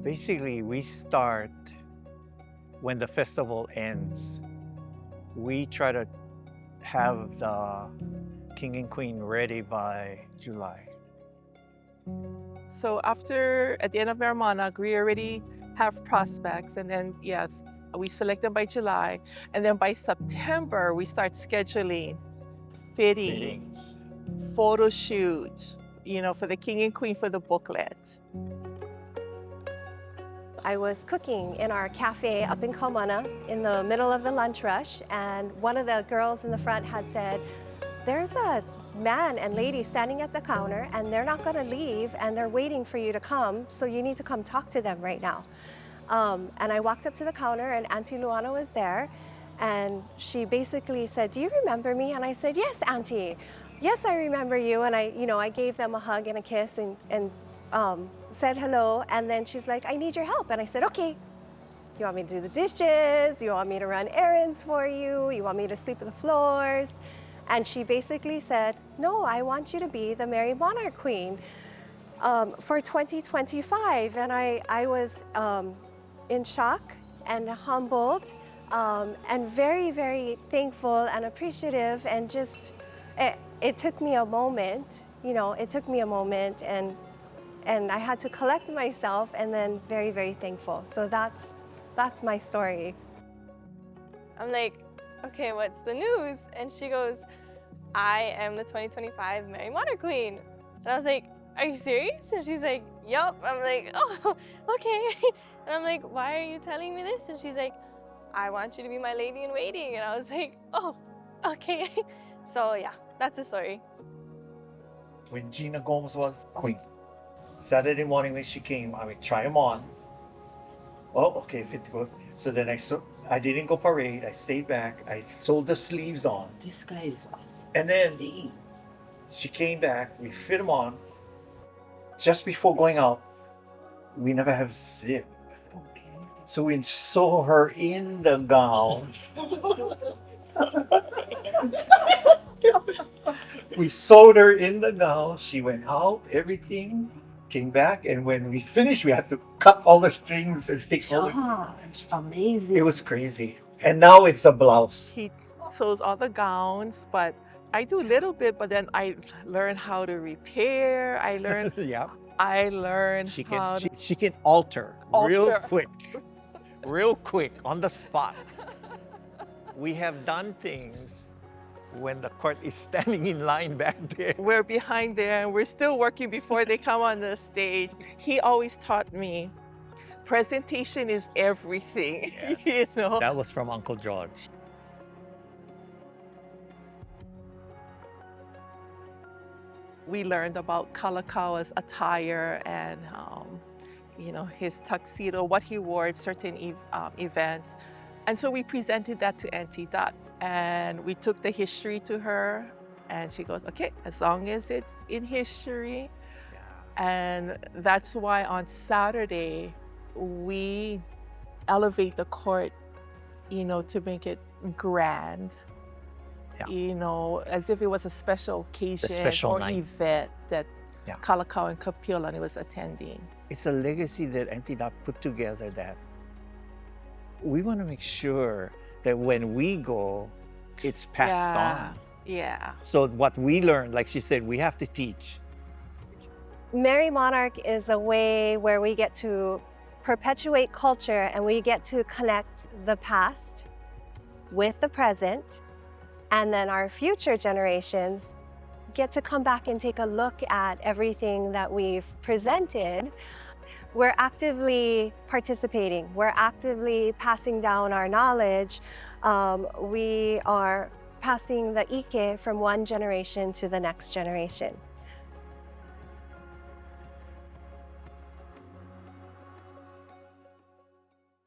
Basically, we start when the festival ends. We try to have the king and queen ready by July. So at the end of Merrie Monarch, we already have prospects, and then yes, we select them by July, and then by September we start scheduling fitting, photo shoot, for the king and queen for the booklet. I was cooking in our cafe up in Kaumana in the middle of the lunch rush, and one of the girls in the front had said, "There's a man and lady standing at the counter and they're not going to leave and they're waiting for you to come, so you need to come talk to them right now." And I walked up to the counter and Auntie Luana was there, and she basically said, "Do you remember me?" And I said, "Yes, Auntie. Yes, I remember you." And I gave them a hug and a kiss and said hello, and then she's like, "I need your help." And I said, "Okay. You want me to do the dishes? You want me to run errands for you? You want me to sweep the floors?" And she basically said, "No, I want you to be the Merrie Monarch Queen for 2025. And I was in shock and humbled and very, very thankful and appreciative, and just, it took me a moment, it took me a moment, and I had to collect myself, and then very, very thankful. So that's my story. I'm like, "Okay, what's the news?" And she goes, "I am the 2025 Merrie Monarch Queen." And I was like, "Are you serious?" And she's like, "Yup." I'm like, "Oh, okay." And I'm like, "Why are you telling me this?" And she's like, "I want you to be my lady in waiting." And I was like, "Oh, okay." So yeah, that's the story. When Gina Gomes was queen, Saturday morning when she came, I would try them on. Oh, okay, fit to go. So then I didn't go parade. I stayed back. I sewed the sleeves on. This guy is awesome. And then she came back. We fit them on. Just before going out, we never have zip. Okay. So we sew her in the gown. We sewed her in the gown. She went out, everything. Came back, and when we finished, we had to cut all the strings and take all the... It's amazing. It was crazy. And now it's a blouse. He sews all the gowns, but I do a little bit, but then I learn how to repair. I learn Yeah. I learned She how can she can alter real Alter. quick on the spot. We have done things when the court is standing in line back there. we're behind there and we're still working before they come on the stage. He always taught me presentation is everything. Yes. You know. That was from Uncle George. We learned about Kalakaʻa's attire and his tuxedo, what he wore at certain events. And so we presented that to Auntie Dot, and we took the history to her, and she goes, "Okay, as long as it's in history." Yeah. And that's why on Saturday, we elevate the court, to make it grand. Yeah. As if it was a special occasion special or night. event that Yeah. Kalakaʻa and Keala was attending. It's a legacy that Auntie Dot put together that we want to make sure that when we go, it's passed on. Yeah. So what we learned, like she said, we have to teach. Merrie Monarch is a way where we get to perpetuate culture, and we get to connect the past with the present, and then our future generations get to come back and take a look at everything that we've presented. We're actively participating. We're actively passing down our knowledge. We are passing the ike from one generation to the next generation.